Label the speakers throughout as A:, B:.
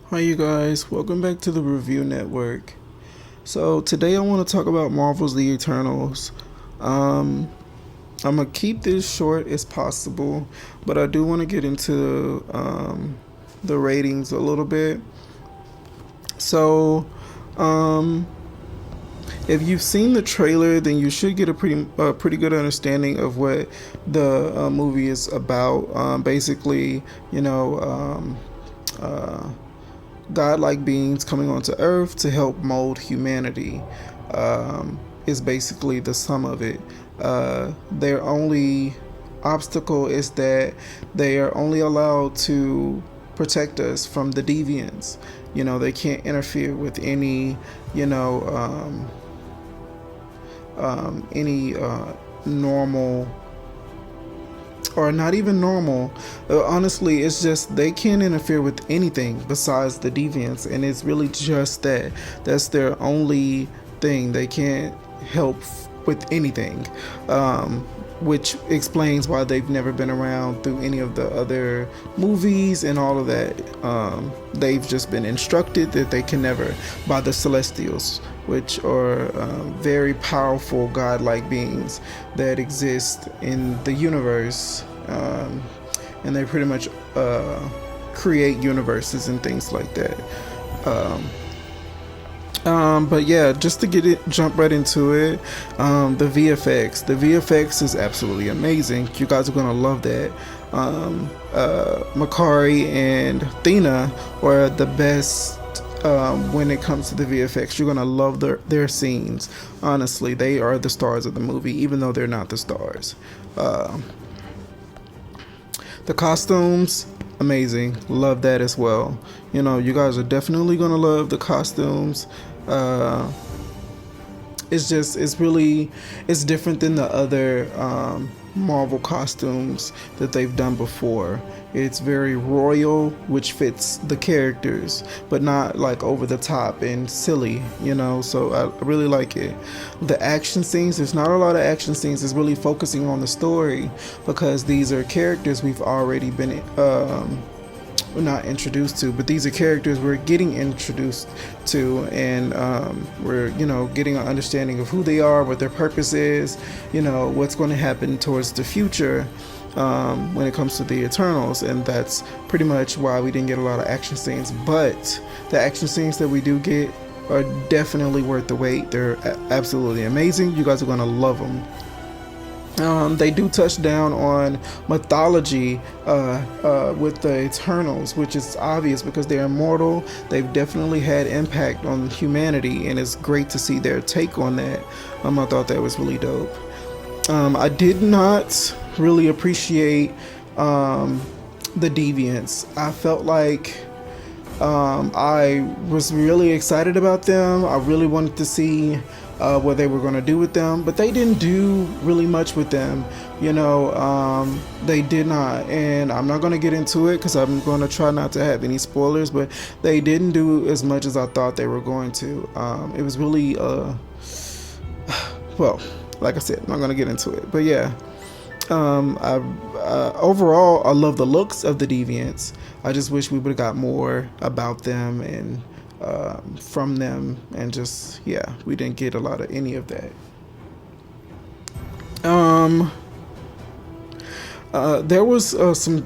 A: Hi, you guys. Welcome back to the Review Network. So, today I want to talk about Marvel's The Eternals. Um, I'm going to keep this short as possible, but I do want to get into the ratings a little bit. So, um, if you've seen the trailer, then you should get a pretty good understanding of what the movie is about. Basically, you know, uh, godlike beings coming onto Earth to help mold humanity is basically the sum of it. Their only obstacle is that they are only allowed to protect us from the deviants. They can't interfere with any, you know, any normal, or not even normal. Honestly, it's just they can't interfere with anything besides the deviants, and it's really just that's their only thing. They can't help with anything, which explains why they've never been around through any of the other movies and all of that. They've just been instructed that they can never, by the Celestials, which are very powerful godlike beings that exist in the universe, and they pretty much create universes and things like that. But yeah, just to jump right into it, the VFX is absolutely amazing. You guys are gonna love that. Makari and Athena are the best when it comes to the VFX. You're gonna love their scenes. Honestly, they are the stars of the movie, even though they're not the stars. The costumes, amazing. Love that as well. You guys are definitely gonna love the costumes. Uh, it's different than the other Marvel costumes that they've done before. It's very royal, which fits the characters, but not like over the top and silly, so I really like it. The action scenes, there's not a lot of action scenes. It's really focusing on the story, because these are characters we've already been not introduced to, but these are characters we're getting introduced to, and we're getting an understanding of who they are, what their purpose is, what's going to happen towards the future when it comes to the Eternals. And that's pretty much why we didn't get a lot of action scenes, but the action scenes that we do get are definitely worth the wait. They're absolutely amazing. You guys are going to love them. They do touch down on mythology with the Eternals, which is obvious because they're immortal. They've definitely had impact on humanity, and it's great to see their take on that. I thought that was really dope. I did not really appreciate the deviants. I felt like I was really excited about them. I really wanted to see what they were going to do with them, but they didn't do really much with them. They did not, and I'm not going to get into it because I'm going to try not to have any spoilers, but they didn't do as much as I thought they were going to. It was really well, like I said, I'm not going to get into it, but yeah. Overall, I love the looks of the deviants. I just wish we would have got more about them and from them, and just, yeah, we didn't get a lot of any of that. There was some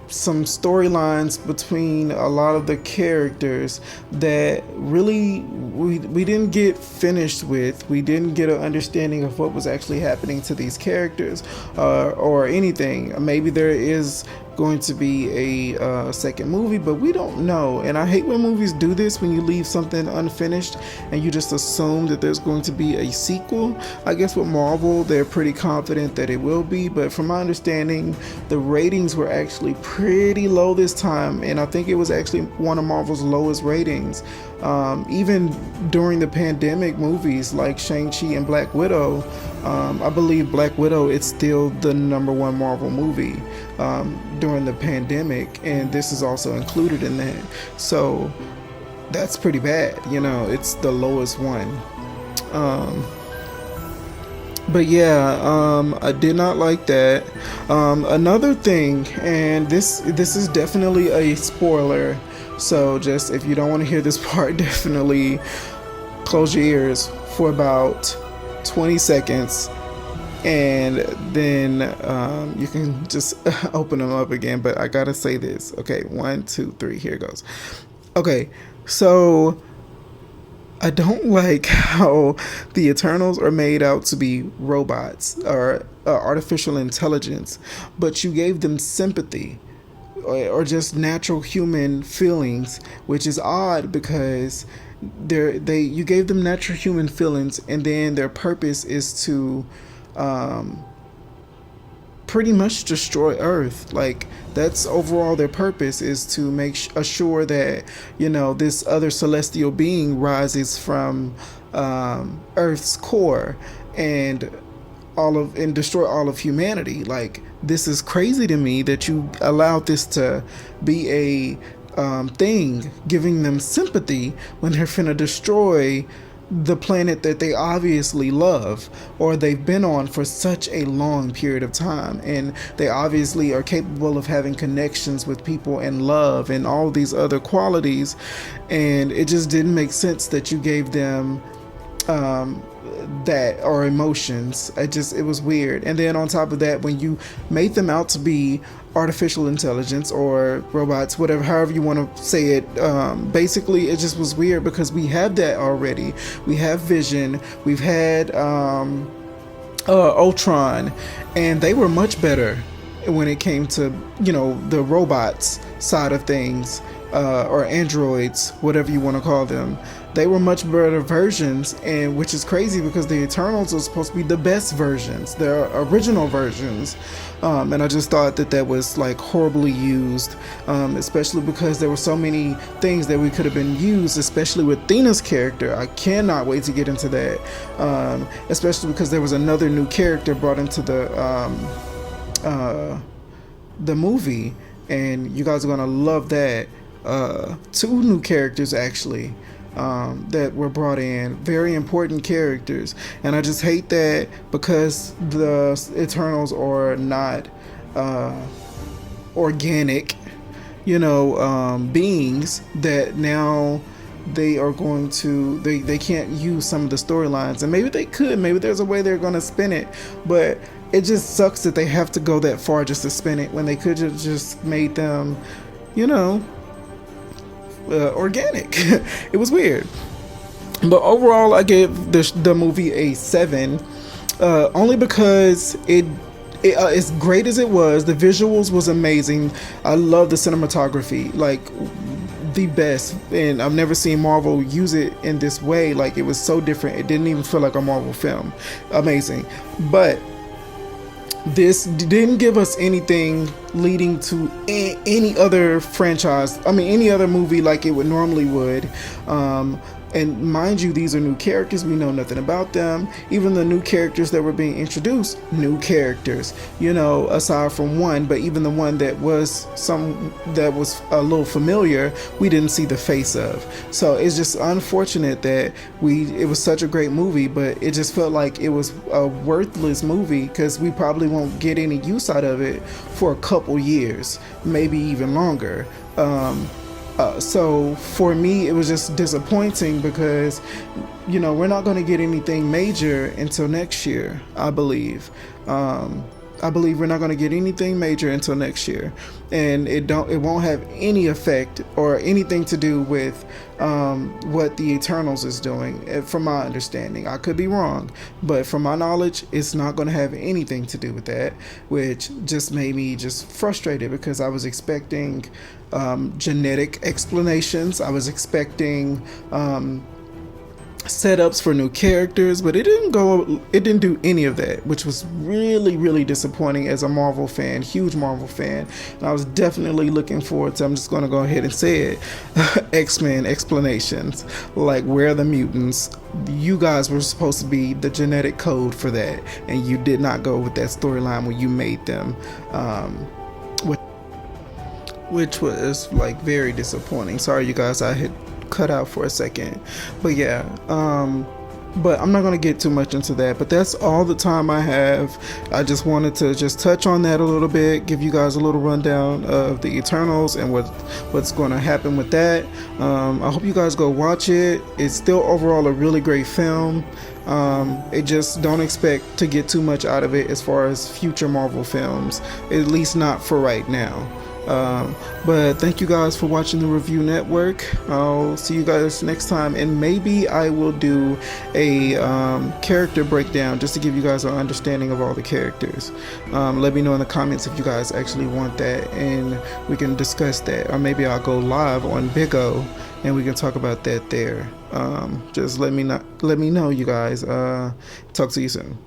A: storylines between a lot of the characters that really we didn't get finished with. We didn't get an understanding of what was actually happening to these characters, or anything. Maybe there is going to be a second movie, but we don't know. And I hate when movies do this, when you leave something unfinished and you just assume that there's going to be a sequel. I guess with Marvel, they're pretty confident that it will be, but from my understanding, the ratings were actually pretty low this time, and I think it was actually one of Marvel's lowest ratings. Even during the pandemic movies like Shang-Chi and Black Widow, I believe Black Widow, it's still the #1 Marvel movie during the pandemic, and this is also included in that. So that's pretty bad. It's the lowest one. But yeah, I did not like that. Another thing, and this is definitely a spoiler, So just if you don't want to hear this part, definitely close your ears for about 20 seconds, and then you can just open them up again. But I gotta say this. Okay, 1, 2, 3, here goes. Okay, so I don't like how the Eternals are made out to be robots or artificial intelligence, but you gave them sympathy or just natural human feelings, which is odd because you gave them natural human feelings, and then their purpose is to um, pretty much destroy Earth. Like that's overall their purpose, is to make assure that this other celestial being rises from Earth's core and destroy all of humanity. Like this is crazy to me that you allowed this to be a thing, giving them sympathy when they're finna destroy the planet that they obviously love or they've been on for such a long period of time, and they obviously are capable of having connections with people and love and all these other qualities. And it just didn't make sense that you gave them that or emotions. It was weird. And then on top of that, when you made them out to be artificial intelligence or robots, whatever, however you want to say it, basically it just was weird because we have that already. We have Vision, we've had Ultron, and they were much better when it came to the robots side of things, or androids, whatever you want to call them. They were much better versions, and which is crazy because the Eternals are supposed to be the best versions, the original versions. And I just thought that was like horribly used, especially because there were so many things that we could have been used, especially with Thena's character. I cannot wait to get into that, especially because there was another new character brought into the movie, and you guys are gonna love that. Two new characters actually that were brought in, very important characters, and I just hate that because the Eternals are not organic, beings, that now they are going to they can't use some of the storylines, and maybe they could, maybe there's a way they're going to spin it, but it just sucks that they have to go that far just to spin it when they could have just made them organic. It was weird, but overall I gave the movie a 7, only because as great as it was, the visuals was amazing. I love the cinematography, like the best, and I've never seen Marvel use it in this way. Like it was so different, it didn't even feel like a Marvel film. Amazing. But this didn't give us anything leading to any other franchise, any other movie like it would normally would. And mind you, these are new characters. We know nothing about them. Even the new characters that were being introduced, new characters, aside from one, but even the one that was a little familiar, we didn't see the face of. So it's just unfortunate that it was such a great movie, but it just felt like it was a worthless movie because we probably won't get any use out of it for a couple years, maybe even longer. So for me, it was just disappointing because, we're not going to get anything major until next year, I believe. I believe we're not going to get anything major until next year, and it won't have any effect or anything to do with what the Eternals is doing. From my understanding, I could be wrong, but from my knowledge, it's not going to have anything to do with that, which just made me just frustrated because I was expecting genetic explanations. I was expecting setups for new characters, but it didn't do any of that, which was really, really disappointing as a Marvel fan, huge Marvel fan. And I was definitely looking forward to, I'm just going to go ahead and say it, X-Men explanations, like where are the mutants? You guys were supposed to be the genetic code for that, and you did not go with that storyline when you made them, which was like very disappointing. Sorry you guys, I had cut out for a second, but yeah, But I'm not going to get too much into that. But that's all the time I have. I just wanted to just touch on that a little bit, give you guys a little rundown of the Eternals and what's going to happen with that. I hope you guys go watch it. It's still overall a really great film. It just don't expect to get too much out of it as far as future Marvel films, at least not for right now. But thank you guys for watching the Review Network. I'll see you guys next time, and maybe I will do a character breakdown just to give you guys an understanding of all the characters. Let me know in the comments if you guys actually want that, and we can discuss that. Or maybe I'll go live on Big O and we can talk about that there. Just let me know, you guys. Talk to you soon.